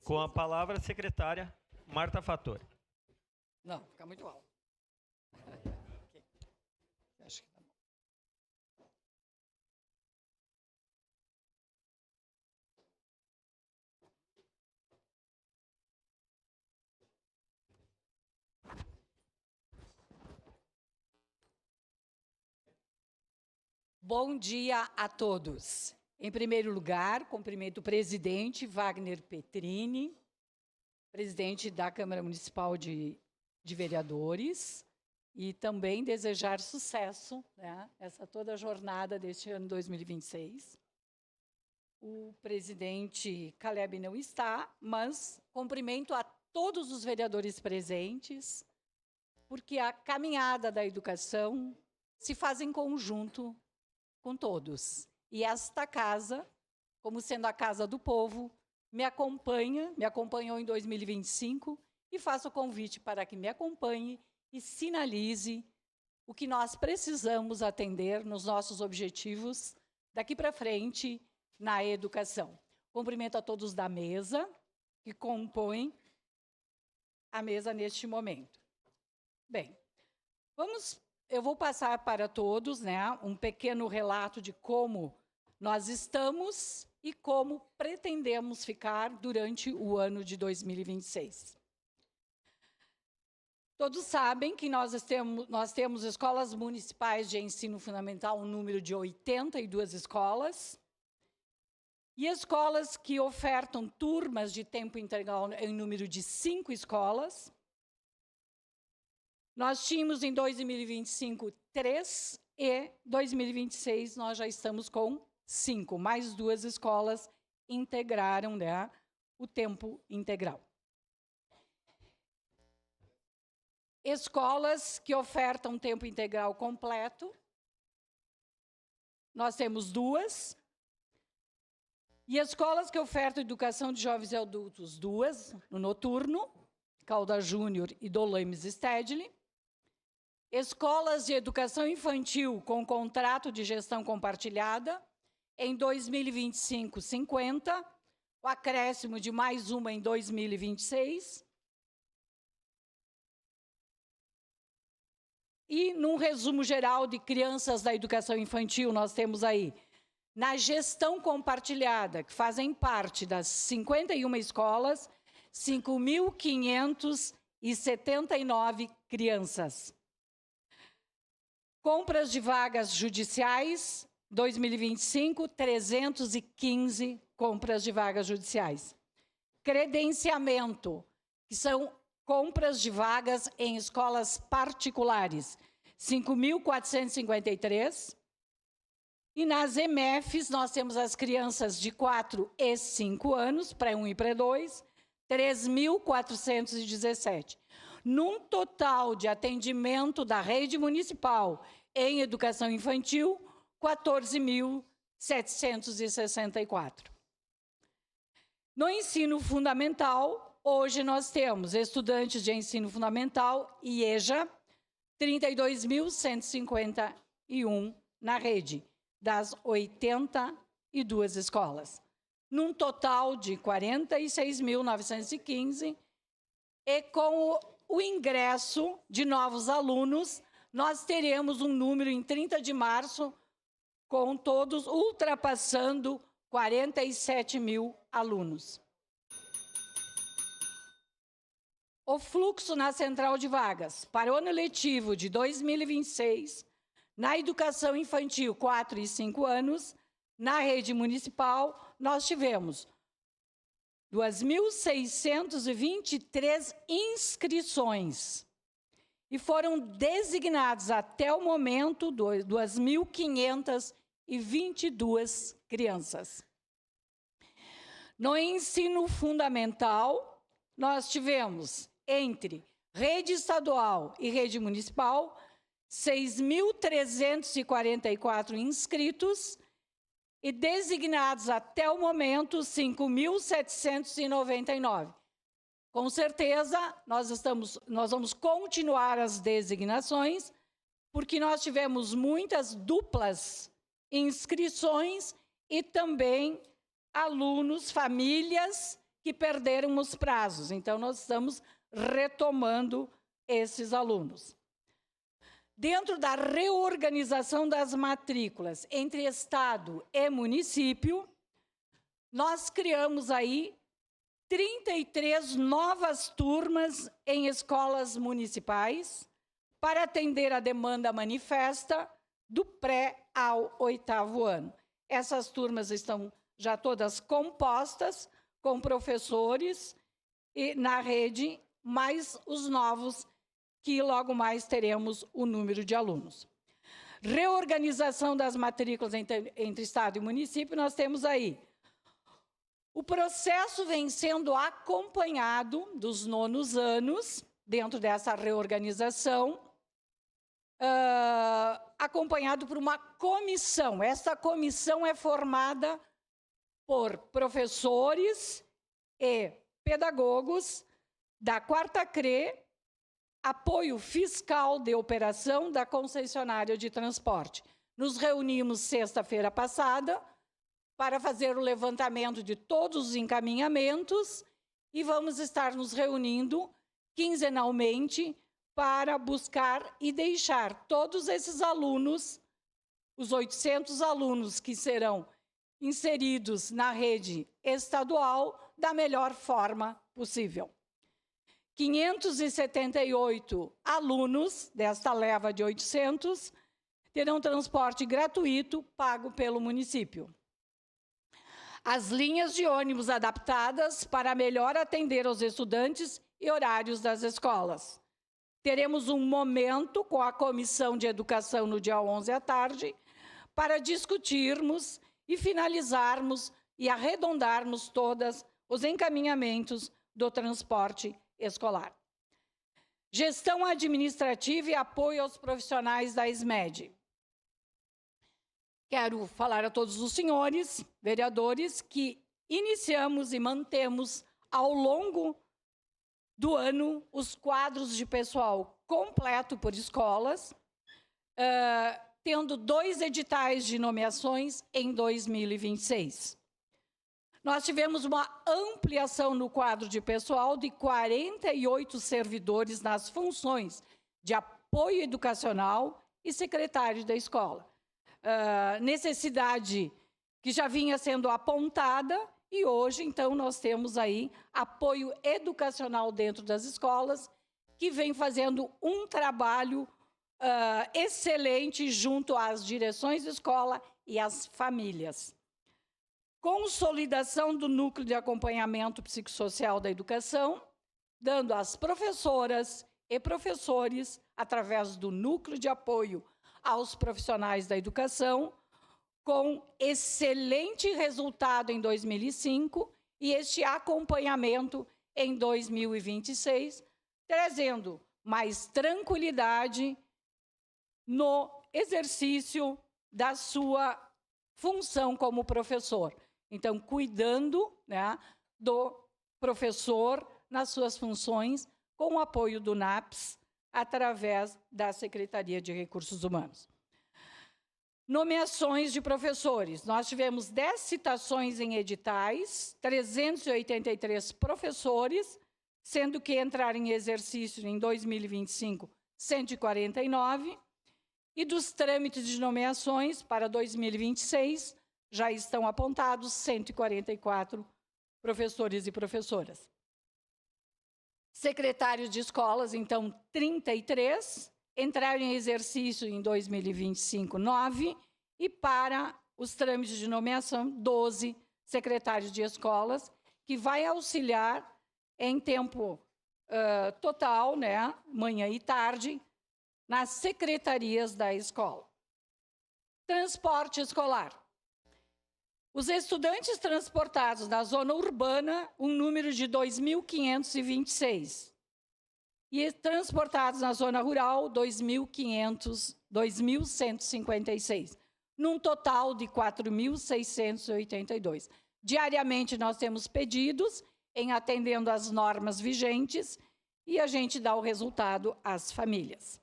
Com a palavra, a secretária Marta Fattori. Não, fica muito alto. Acho que tá bom. Bom dia a todos. Em primeiro lugar, cumprimento o presidente Wagner Petrini, presidente da Câmara Municipal de Vereadores, e também desejar sucesso, né, essa toda a jornada deste ano 2026. O presidente Caleb não está, mas cumprimento a todos os vereadores presentes, porque a caminhada da educação se faz em conjunto com todos. E esta casa, como sendo a casa do povo, me acompanhou em 2025 e faço o convite para que me acompanhe e sinalize o que nós precisamos atender nos nossos objetivos daqui para frente na educação. Cumprimento a todos da mesa que compõem a mesa neste momento. Bem, eu vou passar para todos, né, um pequeno relato de como nós estamos e como pretendemos ficar durante o ano de 2026. Todos sabem que nós temos escolas municipais de ensino fundamental, um número de 82 escolas, e escolas que ofertam turmas de tempo integral em número de 5 escolas. Nós tínhamos em 2025 3 e 2026 nós já estamos com 5, mais 2 escolas integraram, né, o tempo integral. Escolas que ofertam tempo integral completo, nós temos 2. E escolas que ofertam educação de jovens e adultos, 2, no noturno, Caldas Júnior e Dolames Stedley. Escolas de educação infantil com contrato de gestão compartilhada, em 2025, 50, o acréscimo de mais uma em 2026. E, num resumo geral de crianças da educação infantil, nós temos aí, na gestão compartilhada, que fazem parte das 51 escolas, 5.579 crianças. Compras de vagas judiciais, 2025, 315 compras de vagas judiciais. Credenciamento, que são compras de vagas em escolas particulares, 5.453. E nas EMEFs, nós temos as crianças de 4 e 5 anos, pré-1 e pré-2, 3.417. Num total de atendimento da rede municipal em educação infantil, 14.764. No ensino fundamental, hoje nós temos estudantes de ensino fundamental e EJA, 32.151 na rede, das 82 escolas, num total de 46.915, e com o ingresso de novos alunos, nós teremos um número em 30 de março, com todos ultrapassando 47 mil alunos. O fluxo na central de vagas para o ano letivo de 2026, na educação infantil 4 e 5 anos, na rede municipal, nós tivemos 2.623 inscrições e foram designados até o momento 2.522 crianças. No ensino fundamental, nós tivemos, entre rede estadual e rede municipal, 6.344 inscritos e designados até o momento 5.799. Com certeza, nós vamos continuar as designações, porque nós tivemos muitas duplas inscrições e também alunos, famílias que perderam os prazos. Então, nós estamos retomando esses alunos. Dentro da reorganização das matrículas entre Estado e município, nós criamos aí 33 novas turmas em escolas municipais para atender a demanda manifesta do pré ao 8º ano. Essas turmas estão já todas compostas com professores e na rede, mais os novos, que logo mais teremos o número de alunos. Reorganização das matrículas entre Estado e município, nós temos aí. O processo vem sendo acompanhado dos 9º anos, dentro dessa reorganização, acompanhado por uma comissão. Essa comissão é formada por professores e pedagogos da 4ª CRE, apoio fiscal de operação da concessionária de transporte. Nos reunimos sexta-feira passada para fazer o levantamento de todos os encaminhamentos e vamos estar nos reunindo quinzenalmente para buscar e deixar todos esses alunos, os 800 alunos que serão inseridos na rede estadual, da melhor forma possível. 578 alunos desta leva de 800 terão transporte gratuito pago pelo município. As linhas de ônibus adaptadas para melhor atender aos estudantes e horários das escolas. Teremos um momento com a Comissão de Educação no dia 11 à tarde para discutirmos e finalizarmos e arredondarmos todos os encaminhamentos do transporte escolar. Gestão administrativa e apoio aos profissionais da SMED. Quero falar a todos os senhores vereadores que iniciamos e mantemos ao longo do ano os quadros de pessoal completo por escolas, tendo 2 editais de nomeações em 2026. Nós tivemos uma ampliação no quadro de pessoal de 48 servidores nas funções de apoio educacional e secretário da escola. Necessidade que já vinha sendo apontada e hoje, então, nós temos aí apoio educacional dentro das escolas, que vem fazendo um trabalho excelente junto às direções de escola e às famílias. Consolidação do núcleo de acompanhamento psicossocial da educação, dando às professoras e professores, através do núcleo de apoio aos profissionais da educação, com excelente resultado em 2005 e este acompanhamento em 2026, trazendo mais tranquilidade no exercício da sua função como professor. Então, cuidando, né, do professor nas suas funções, com o apoio do NAPS, através da Secretaria de Recursos Humanos. Nomeações de professores. Nós tivemos 10 citações em editais, 383 professores, sendo que entraram em exercício em 2025, 149, e dos trâmites de nomeações para 2026, já estão apontados 144 professores e professoras. Secretários de escolas, então, 33, entraram em exercício em 2025, 9, e para os trâmites de nomeação, 12 secretários de escolas, que vai auxiliar em tempo total, né, manhã e tarde, nas secretarias da escola. Transporte escolar. Os estudantes transportados na zona urbana, um número de 2.526. E transportados na zona rural, 2.156. Num total de 4.682. Diariamente, nós temos pedidos em atendendo às normas vigentes e a gente dá o resultado às famílias.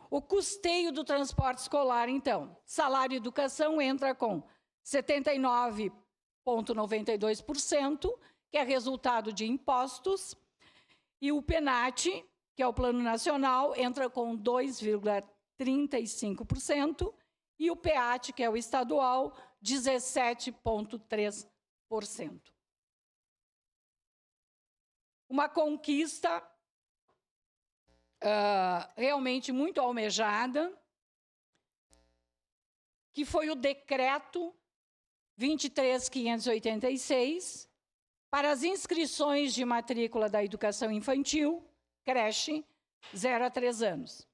O custeio do transporte escolar, então. Salário e educação entra com 79,92%, que é resultado de impostos, e o PENAT, que é o Plano Nacional, entra com 2,35%, e o PEAT, que é o estadual, 17,3%. Uma conquista realmente muito almejada, que foi o decreto 23.586, para as inscrições de matrícula da educação infantil, creche, 0 a 3 anos.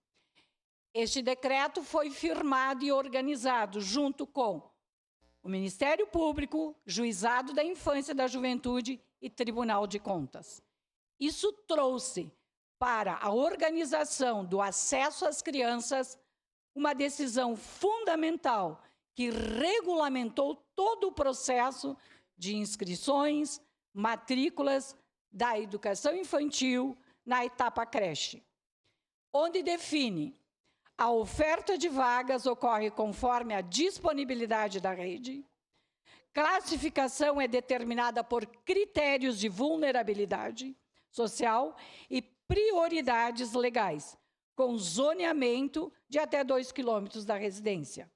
Este decreto foi firmado e organizado junto com o Ministério Público, Juizado da Infância e da Juventude e Tribunal de Contas. Isso trouxe para a organização do acesso às crianças uma decisão fundamental que regulamentou todo o processo de inscrições, matrículas da educação infantil na etapa creche, onde define a oferta de vagas ocorre conforme a disponibilidade da rede, classificação é determinada por critérios de vulnerabilidade social e prioridades legais, com zoneamento de até 2 quilômetros da residência.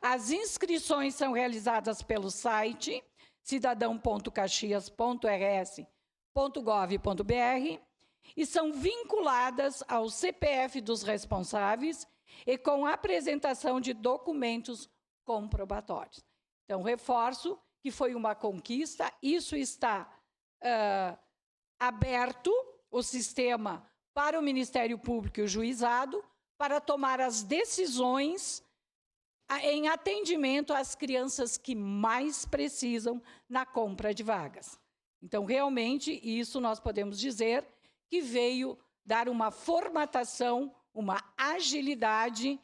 As inscrições são realizadas pelo site cidadão.caxias.rs.gov.br e são vinculadas ao CPF dos responsáveis e com a apresentação de documentos comprobatórios. Então, reforço que foi uma conquista, isso está aberto, o sistema, para o Ministério Público e o Juizado, para tomar as decisões em atendimento às crianças que mais precisam na compra de vagas. Então, realmente, isso nós podemos dizer que veio dar uma formatação, uma agilidade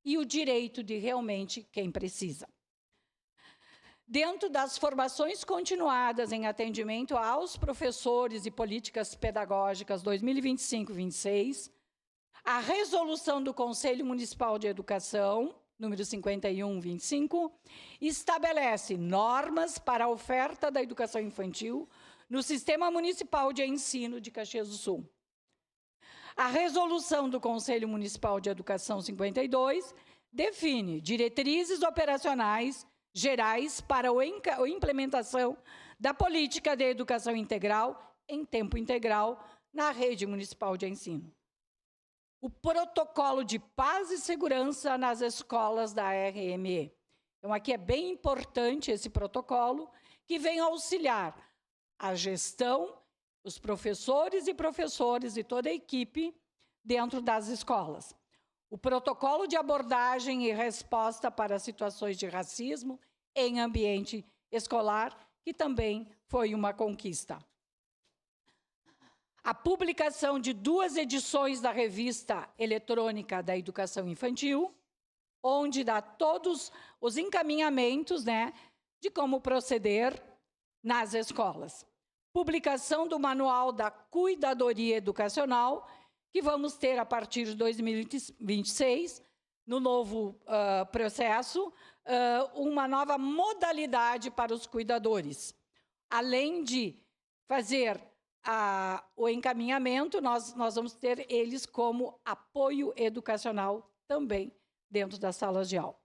e o direito de realmente quem precisa. Dentro das formações continuadas em atendimento aos professores e políticas pedagógicas 2025-26, a resolução do Conselho Municipal de Educação, número 5125, estabelece normas para a oferta da educação infantil no Sistema Municipal de Ensino de Caxias do Sul. A resolução do Conselho Municipal de Educação 52 define diretrizes operacionais gerais para a implementação da política de educação integral em tempo integral na rede municipal de ensino. O protocolo de paz e segurança nas escolas da RME. Então, aqui é bem importante esse protocolo, que vem auxiliar a gestão, os professores e professoras e toda a equipe dentro das escolas. O protocolo de abordagem e resposta para situações de racismo em ambiente escolar, que também foi uma conquista. A publicação de 2 edições da revista eletrônica da educação infantil, onde dá todos os encaminhamentos, de como proceder nas escolas. Publicação do Manual da Cuidadoria Educacional, que vamos ter a partir de 2026, no novo processo, uma nova modalidade para os cuidadores. Além de fazer o encaminhamento, nós vamos ter eles como apoio educacional também dentro das salas de aula.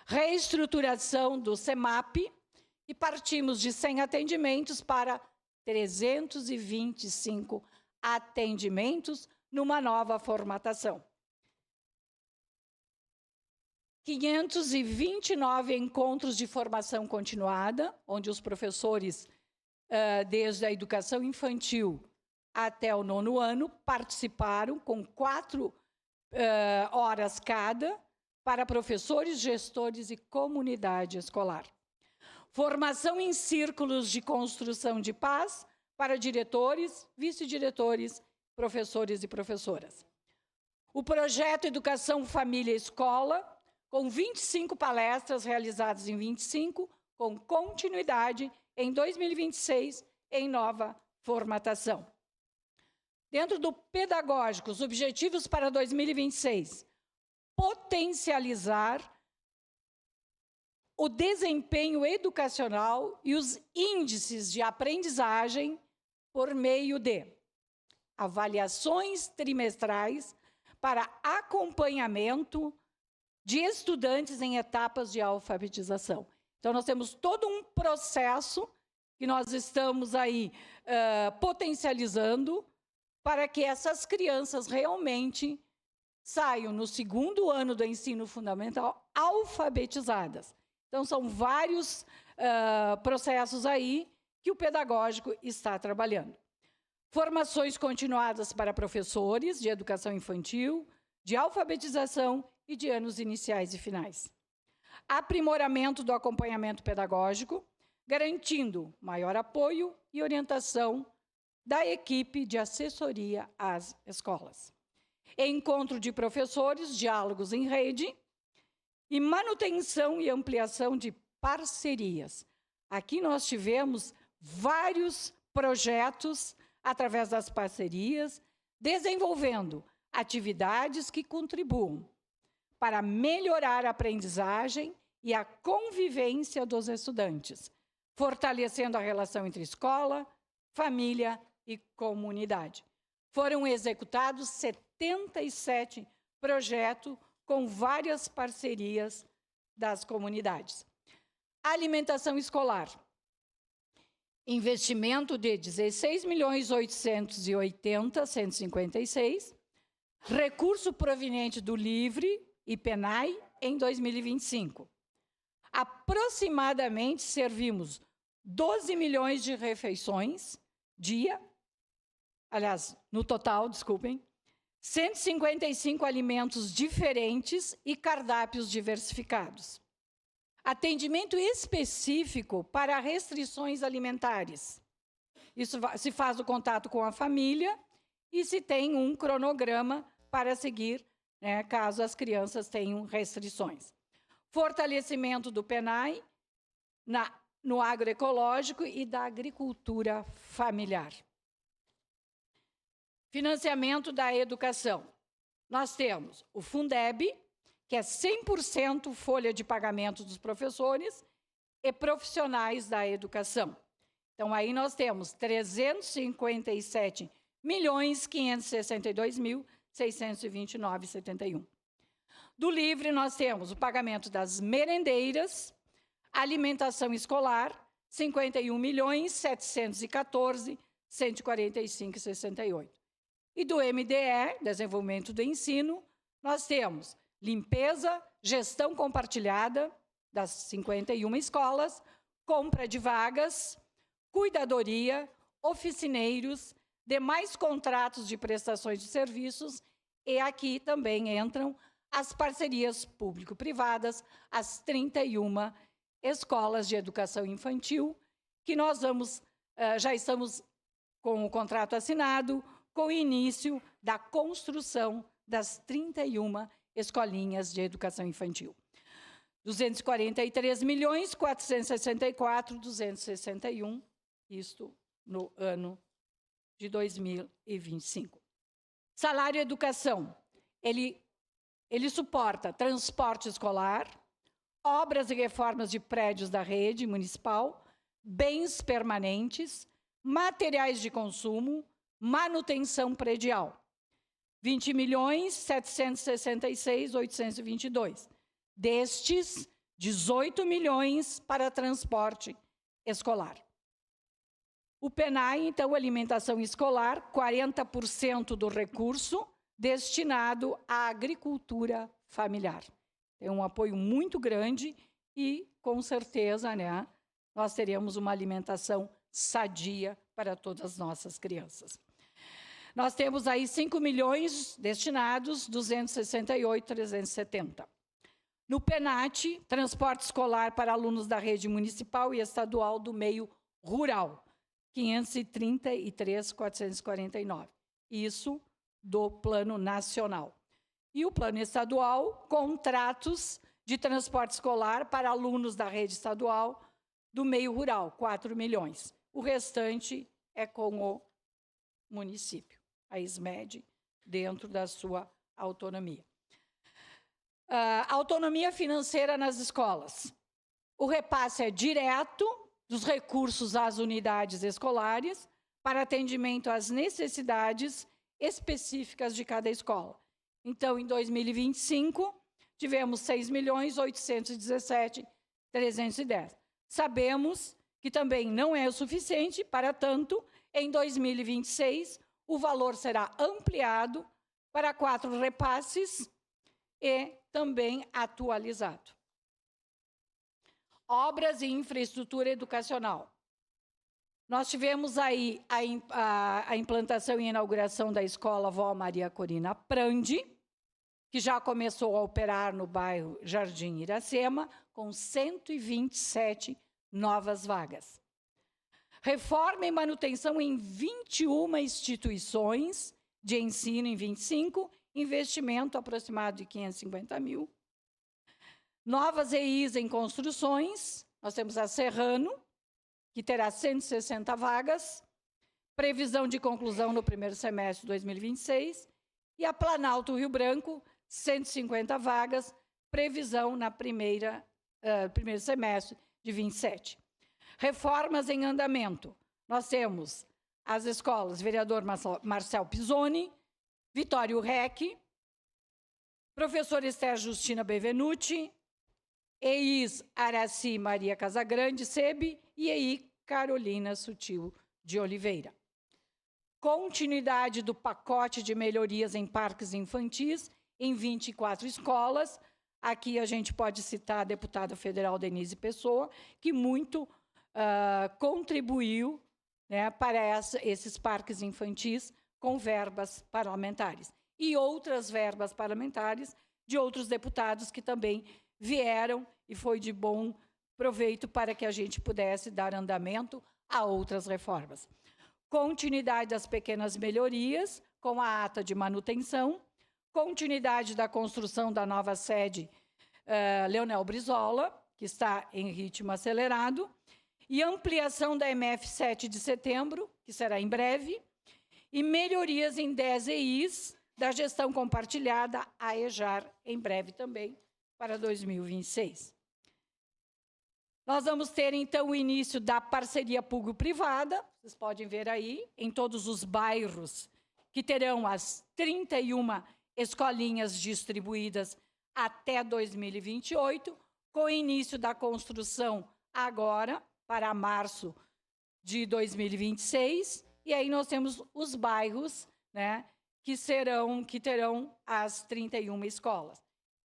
Reestruturação do CEMAP, e partimos de 100 atendimentos para 325 atendimentos numa nova formatação. 529 encontros de formação continuada, onde os professores, desde a educação infantil até o 9º ano, participaram com 4 horas cada para professores, gestores e comunidade escolar. Formação em círculos de construção de paz para diretores, vice-diretores, professores e professoras. O projeto Educação, Família e Escola, com 25 palestras realizadas em 25, com continuidade em 2026, em nova formatação. Dentro do pedagógico, os objetivos para 2026, potencializar o desempenho educacional e os índices de aprendizagem por meio de avaliações trimestrais para acompanhamento de estudantes em etapas de alfabetização. Então, nós temos todo um processo que nós estamos aí potencializando para que essas crianças realmente saiam no segundo ano do ensino fundamental alfabetizadas. Então, são vários processos aí que o pedagógico está trabalhando. Formações continuadas para professores de educação infantil, de alfabetização e de anos iniciais e finais. Aprimoramento do acompanhamento pedagógico, garantindo maior apoio e orientação da equipe de assessoria às escolas. Encontro de professores, diálogos em rede e manutenção e ampliação de parcerias. Aqui nós tivemos vários projetos através das parcerias, desenvolvendo atividades que contribuam para melhorar a aprendizagem e a convivência dos estudantes, fortalecendo a relação entre escola, família e comunidade. Foram executados 77 projetos com várias parcerias das comunidades. Alimentação escolar. Investimento de 16.880.156, recurso proveniente do LIVRE e PENAI em 2025. Aproximadamente servimos 12 milhões de refeições dia, aliás, no total, desculpem, 155 alimentos diferentes e cardápios diversificados. Atendimento específico para restrições alimentares. Isso se faz o contato com a família e se tem um cronograma para seguir, né, caso as crianças tenham restrições. Fortalecimento do PENAI no agroecológico e da agricultura familiar. Financiamento da educação. Nós temos o Fundeb, que é 100% folha de pagamento dos professores e profissionais da educação. Então, aí nós temos 357.562.629,71. Do LIVRE, nós temos o pagamento das merendeiras, alimentação escolar, 51.714.145,68. E do MDE, Desenvolvimento do Ensino, nós temos limpeza, gestão compartilhada das 51 escolas, compra de vagas, cuidadoria, oficineiros, demais contratos de prestações de serviços, e aqui também entram as parcerias público-privadas, as 31 escolas de educação infantil, que nós já estamos com o contrato assinado, com o início da construção das 31 escolinhas de educação infantil. 243.464.261, isto no ano de 2025. Salário educação, ele suporta transporte escolar, obras e reformas de prédios da rede municipal, bens permanentes, materiais de consumo, manutenção predial. 20.766.822. Destes, 18 milhões para transporte escolar. O PENAI, então, alimentação escolar, 40% do recurso destinado à agricultura familiar. É um apoio muito grande e, com certeza, né, nós teremos uma alimentação sadia para todas as nossas crianças. Nós temos aí 5 milhões destinados, 268.370. No PENAT, transporte escolar para alunos da rede municipal e estadual do meio rural, 533.449. Isso do plano nacional. E o plano estadual, contratos de transporte escolar para alunos da rede estadual do meio rural, 4 milhões. O restante é com o município, a SMED, dentro da sua autonomia. Autonomia financeira nas escolas. O repasse é direto dos recursos às unidades escolares para atendimento às necessidades específicas de cada escola. Então, em 2025, tivemos 6.817.310. Sabemos que também não é o suficiente, para tanto, em 2026, o valor será ampliado para 4 repasses e também atualizado. Obras e infraestrutura educacional. Nós tivemos aí a implantação e inauguração da Escola Vó Maria Corina Prandi, que já começou a operar no bairro Jardim Iracema, com 127 novas vagas. Reforma e manutenção em 21 instituições de ensino em 25, investimento aproximado de 550 mil. Novas EIs em construções, nós temos a Serrano, que terá 160 vagas, previsão de conclusão no primeiro semestre de 2026, e a Planalto Rio Branco, 150 vagas, previsão na primeiro semestre de 27. Reformas em andamento. Nós temos as escolas Vereador Marcel Pisoni, Vitório Rec, Professor Esther Justina Bevenuti, EIs Araci Maria Casagrande Sebe e EI Carolina Sutil de Oliveira. Continuidade do pacote de melhorias em parques infantis em 24 escolas. Aqui a gente pode citar a deputada federal Denise Pessoa, que muito contribuiu, né, para esses parques infantis com verbas parlamentares. E outras verbas parlamentares de outros deputados que também vieram e foi de bom proveito para que a gente pudesse dar andamento a outras reformas. Continuidade das pequenas melhorias, com a ata de manutenção, continuidade da construção da nova sede Leonel Brizola, que está em ritmo acelerado, e ampliação da MF 7 de setembro, que será em breve, e melhorias em 10 EIs da gestão compartilhada, a EJAR, em breve também, para 2026. Nós vamos ter, então, o início da parceria público-privada, vocês podem ver aí, em todos os bairros, que terão as 31 escolinhas distribuídas até 2028, com o início da construção agora, para março de 2026, e aí nós temos os bairros, né, que terão as 31 escolas.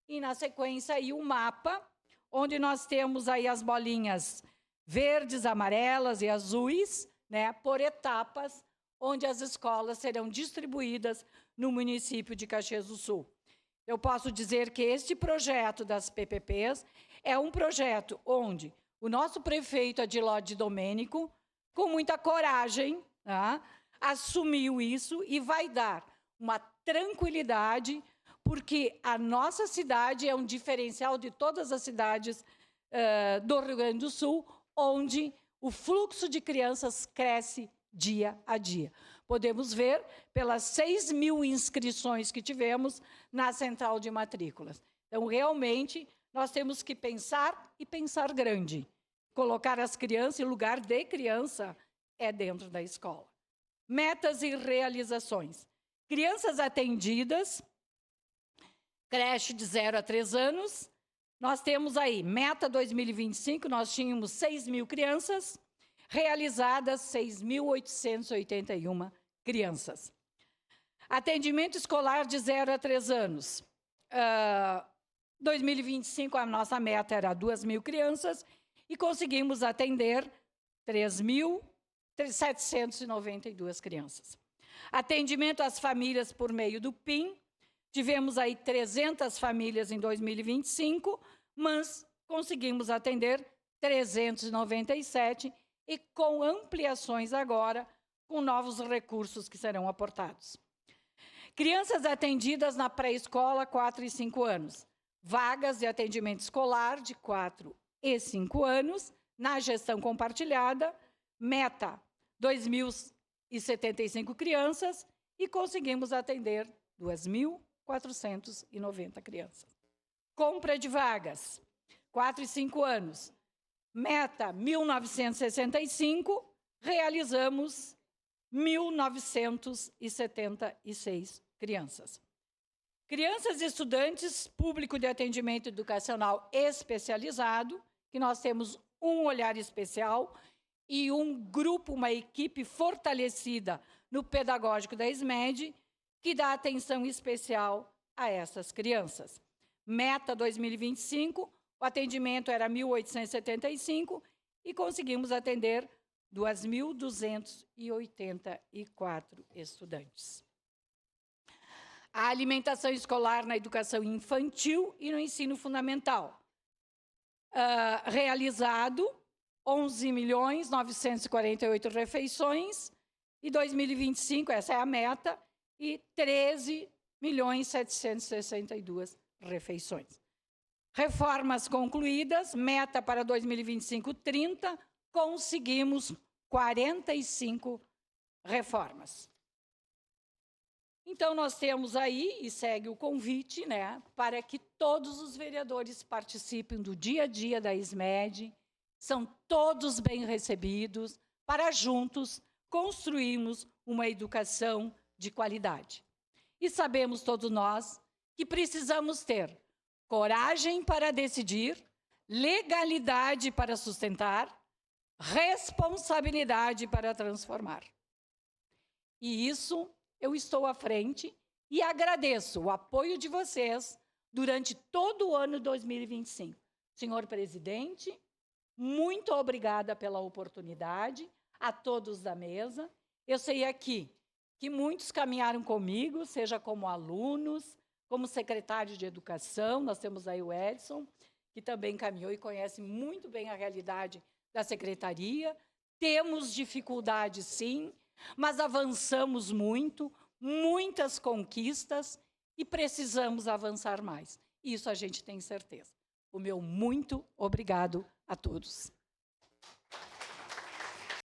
E, na sequência, aí o mapa, onde nós temos aí as bolinhas verdes, amarelas e azuis, né, por etapas, onde as escolas serão distribuídas no município de Caxias do Sul. Eu posso dizer que este projeto das PPPs é um projeto onde o nosso prefeito Adiló de Domênico, com muita coragem, tá, assumiu isso e vai dar uma tranquilidade, porque a nossa cidade é um diferencial de todas as cidades do Rio Grande do Sul, onde o fluxo de crianças cresce dia a dia. Podemos ver pelas 6.000 inscrições que tivemos na central de matrículas. Então, realmente, nós temos que pensar e pensar grande. Colocar as crianças em lugar de criança é dentro da escola. Metas e realizações. Crianças atendidas, creche de 0 a 3 anos. Nós temos aí, meta 2025, nós tínhamos 6.000 crianças, realizadas 6.881 crianças. Atendimento escolar de 0 a 3 anos. 2025, a nossa meta era 2.000 crianças e conseguimos atender 3.792 crianças. Atendimento às famílias por meio do PIM. Tivemos aí 300 famílias em 2025, mas conseguimos atender 397 e com ampliações agora, com novos recursos que serão aportados. Crianças atendidas na pré-escola, 4 e 5 anos. Vagas de atendimento escolar de 4 e 5 anos, na gestão compartilhada, meta 2.075 crianças e conseguimos atender 2.490 crianças. Compra de vagas, 4 e 5 anos. Meta 1965, realizamos 1.976 crianças. Crianças e estudantes, público de atendimento educacional especializado, que nós temos um olhar especial e um grupo, uma equipe fortalecida no pedagógico da SMED, que dá atenção especial a essas crianças. Meta 2025, o atendimento era 1.875 e conseguimos atender 2.284 estudantes. A alimentação escolar na educação infantil e no ensino fundamental. Realizado 11.948 refeições, e 2025, essa é a meta, e 13.762 refeições. Reformas concluídas, meta para 2025, 30, conseguimos 45 reformas. Então, nós temos aí, e segue o convite, né, para que todos os vereadores participem do dia a dia da SMED, são todos bem recebidos, para juntos construirmos uma educação de qualidade. E sabemos todos nós que precisamos ter coragem para decidir, legalidade para sustentar, responsabilidade para transformar. E isso eu estou à frente e agradeço o apoio de vocês durante todo o ano 2025. Senhor presidente, muito obrigada pela oportunidade, a todos da mesa. Eu sei aqui que muitos caminharam comigo, seja como alunos, como secretário de educação, nós temos aí o Edson, que também caminhou e conhece muito bem a realidade da secretaria. Temos dificuldades, sim, mas avançamos muito, muitas conquistas, e precisamos avançar mais. Isso a gente tem certeza. O meu muito obrigado a todos.